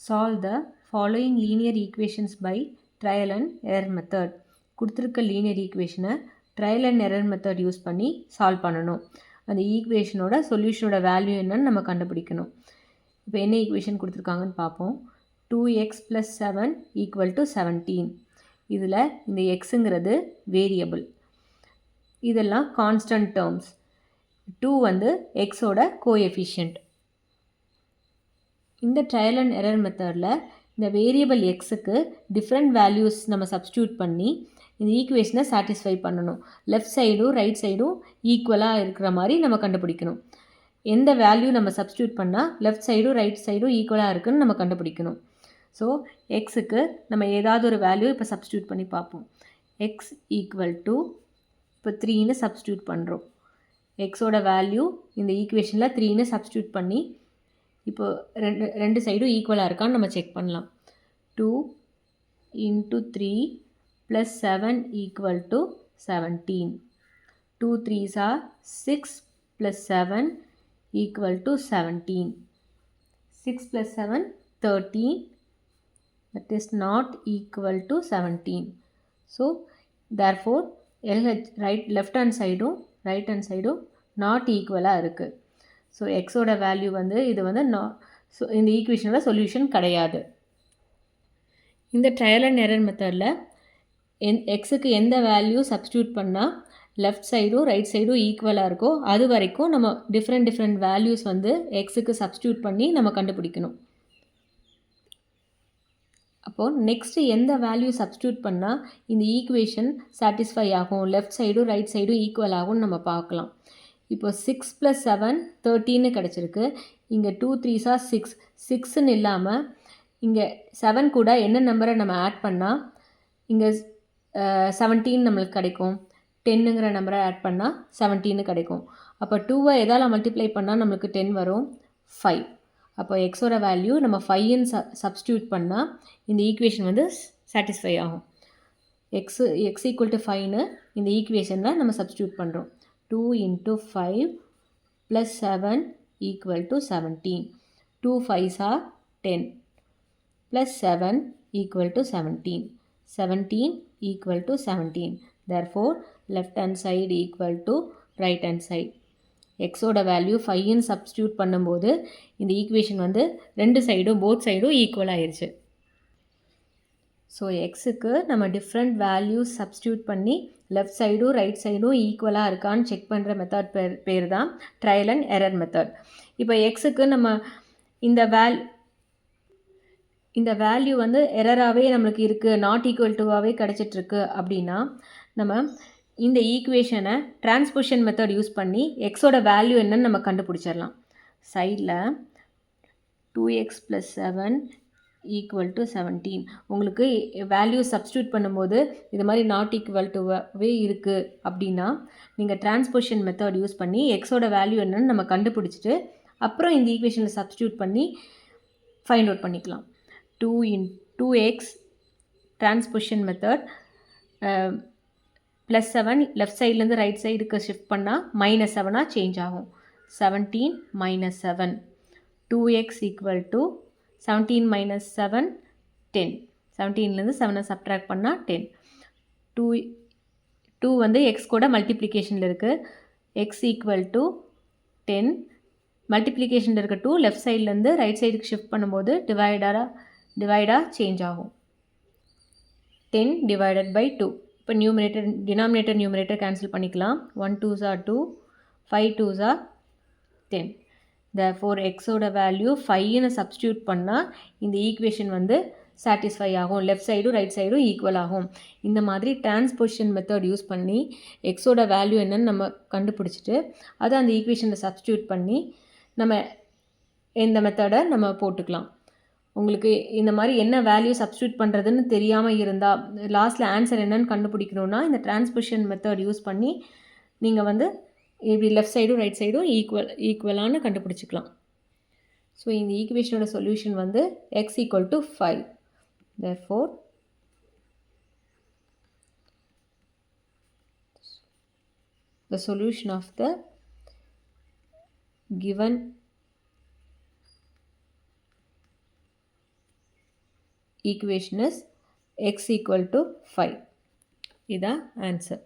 Solve the following linear equations by trial and error method. கொடுத்துருக்க linear equationனை trial and error method use பண்ணி solve பண்ணணும். அந்த ஈக்குவேஷனோட சொல்யூஷனோட value என்னன்னு நம்ம கண்டுபிடிக்கணும். இப்போ என்ன ஈக்குவேஷன் கொடுத்துருக்காங்கன்னு பார்ப்போம். 2x + 7 = 17. இதில் இந்த எக்ஸுங்கிறது வேரியபிள், இதெல்லாம் கான்ஸ்டன்ட் டேர்ம்ஸ். 2 வந்து எக்ஸோட கோஎஃபிஷியன்ட். இந்த ட்ரையல் அண்ட் எரர் மெத்தடில் இந்த வேரியபிள் எக்ஸுக்கு டிஃப்ரெண்ட் வேல்யூஸ் நம்ம சப்ஸ்டியூட் பண்ணி இந்த ஈக்குவேஷனை சாட்டிஸ்ஃபை பண்ணணும். லெஃப்ட் சைடும் ரைட் சைடும் ஈக்குவலாக இருக்கிற மாதிரி நம்ம கண்டுபிடிக்கணும். எந்த வேல்யூ நம்ம சப்ஸ்டியூட் பண்ணால் லெஃப்ட் சைடும் ரைட் சைடும் ஈக்குவலாக இருக்குதுன்னு நம்ம கண்டுபிடிக்கணும். ஸோ எக்ஸுக்கு நம்ம ஏதாவது ஒரு வேல்யூ இப்போ சப்ஸ்டியூட் பண்ணி பார்ப்போம். எக்ஸ் ஈக்குவல் டு இப்போ 3ன்னு சப்ஸ்டியூட் பண்ணுறோம். எக்ஸோட வேல்யூ இந்த ஈக்குவேஷனில் 3ன்னு சப்ஸ்டியூட் பண்ணி இப்போ ரெண்டு சைடும் ஈக்குவலாக இருக்கான்னு நம்ம செக் பண்ணலாம். 2 × 3 + 7 = 17. 2 3s are 6 + 7 = 17. 6 + 7 13. That is not equal to 17. So therefore left hand சைடும் right hand சைடும் not ஈக்குவலாக இருக்குது. ஸோ எக்ஸோட வேல்யூ வந்து இது வந்து இந்த ஈக்குவேஷனோட சொல்யூஷன் கிடையாது. இந்த ட்ரையல் அண்ட் எரர் மெத்தடில் எக்ஸுக்கு எந்த வேல்யூ சப்ஸ்டியூட் பண்ணால் லெஃப்ட் சைடும் ரைட் சைடும் ஈக்குவலாக இருக்கோ அது வரைக்கும் நம்ம டிஃப்ரெண்ட் வேல்யூஸ் வந்து எக்ஸுக்கு சப்ஸ்டியூட் பண்ணி நம்ம கண்டுபிடிக்கணும். அப்போது நெக்ஸ்ட்டு எந்த வேல்யூ சப்ஸ்டியூட் பண்ணால் இந்த ஈக்குவேஷன் சாட்டிஸ்ஃபை ஆகும், லெஃப்ட் சைடும் ரைட் சைடும் ஈக்குவல் ஆகும்னு நம்ம பார்க்கலாம். இப்போ 6 + 7 13 கிடச்சிருக்கு. இங்கே 2 3s are 6. 6ன்னு இல்லாமல் இங்கே 7 கூட என்ன நம்பரை நம்ம ஆட் பண்ணால் இங்கே 17 நம்மளுக்கு கிடைக்கும். 10ங்கிற நம்பரை ஆட் பண்ணால் 17 கிடைக்கும். அப்போ 2வை எதால் மல்டிப்ளை பண்ணால் நம்மளுக்கு 10 வரும்? 5. அப்போ எக்ஸோட வேல்யூ நம்ம 5ன்னு சப்ஸ்டியூட் பண்ணால் இந்த ஈக்குவேஷன் வந்து சாட்டிஸ்ஃபை ஆகும். எக்ஸ் = 5ன்னு இந்த ஈக்குவேஷனில் நம்ம சப்ஸ்டியூட் பண்ணுறோம். 2 × 5 + 7 = 17. 2 5s are 10 + 7 = 17. 17 = 17. Therefore left hand side equal to right hand side. எக்ஸோட வேல்யூ 5ன்னு சப்ஸ்டியூட் பண்ணும்போது இந்த ஈக்குவேஷன் வந்து ரெண்டு சைடும் போத் சைடும் ஈக்குவல் ஆயிடுச்சு. ஸோ எக்ஸுக்கு நம்ம டிஃப்ரெண்ட் வேல்யூஸ் சப்ஸ்டியூட் பண்ணி லெஃப்ட் சைடும் ரைட் சைடும் ஈக்குவலாக இருக்கான்னு செக் பண்ணுற மெத்தட் பேர் தான் ட்ரையல் அண்ட் எரர் மெத்தட். இப்போ எக்ஸுக்கு நம்ம இந்த வேல்யூ வந்து எரராகவே நம்மளுக்கு இருக்குது, நாட் ஈக்குவல் டுவாகவே கிடச்சிட்ருக்கு அப்படின்னா நம்ம இந்த ஈக்குவேஷனை டிரான்ஸ்போஷன் மெத்தட் யூஸ் பண்ணி எக்ஸோட வேல்யூ என்னன்னு நம்ம கண்டுபிடிச்சிடலாம். சைடில் 2x + 7 = 17. உங்களுக்கு வேல்யூ சப்ஸ்டியூட் பண்ணும்போது இது மாதிரி நாட் ஈக்குவல் டுவே இருக்குது அப்படின்னா நீங்கள் டிரான்ஸ்போஷன் மெத்தட் யூஸ் பண்ணி எக்ஸோட வேல்யூ என்னன்னு நம்ம கண்டுபிடிச்சிட்டு அப்புறம் இந்த ஈக்குவேஷனில் சப்ஸ்டியூட் பண்ணி ஃபைண்ட் அவுட் பண்ணிக்கலாம். 2 × 2x டிரான்ஸ்போஷன் மெத்தட் +7 லெஃப்ட் சைட்லேருந்து ரைட் சைடுக்கு ஷிஃப்ட் பண்ணால் -7ஆக சேஞ்ச் ஆகும். 17 - 7. 2x = 17 - 7 10. 17லேருந்து 7 சப்ட்ராக்ட் பண்ணால் 10. 2 வந்து எக்ஸ் கூட மல்டிப்ளிகேஷனில் இருக்குது. எக்ஸ் = 10. மல்டிப்ளிகேஷனில் இருக்க 2 லெஃப்ட் சைட்லேருந்து ரைட் சைடுக்கு ஷிஃப்ட் பண்ணும்போது டிவைடாக சேஞ்ச் ஆகும். 10 / 2. இப்போ டினாமினேட்டர் நியூமரேட்டர் கேன்சல் பண்ணிக்கலாம். 1 2s are 2, 5 2s are 10. therefore எக்ஸோட வேல்யூ 5ன்னு சப்ஸ்டியூட் பண்ணால் இந்த ஈக்குவேஷன் வந்து சாட்டிஸ்ஃபை ஆகும், லெஃப்ட் சைடும் ரைட் சைடும் ஈக்குவல் ஆகும். இந்த மாதிரி டிரான்ஸ்போசிஷன் மெத்தட் யூஸ் பண்ணி எக்ஸோட வேல்யூ என்னன்னு நம்ம கண்டுபிடிச்சிட்டு அதை அந்த ஈக்குவேஷனில் சப்ஸ்டியூட் பண்ணி நம்ம இந்த மெத்தடை நம்ம போட்டுக்கலாம். உங்களுக்கு இந்த மாதிரி என்ன வேல்யூ சப்ஸ்டியூட் பண்ணுறதுன்னு தெரியாமல் இருந்தால் லாஸ்ட்டில் ஆன்சர் என்னன்னு கண்டுபிடிக்கணுன்னா இந்த டிரான்ஸ்போசிஷன் மெத்தட் யூஸ் பண்ணி நீங்கள் வந்து இப்படி லெஃப்ட் சைடும் ரைட் சைடும் ஈக்குவலானு கண்டுபிடிச்சிக்கலாம். ஸோ இந்த ஈக்குவேஷனோட சொல்யூஷன் வந்து x = 5. therefore the solution of the given equation is x equal to 5. இதான் ஆன்சர்.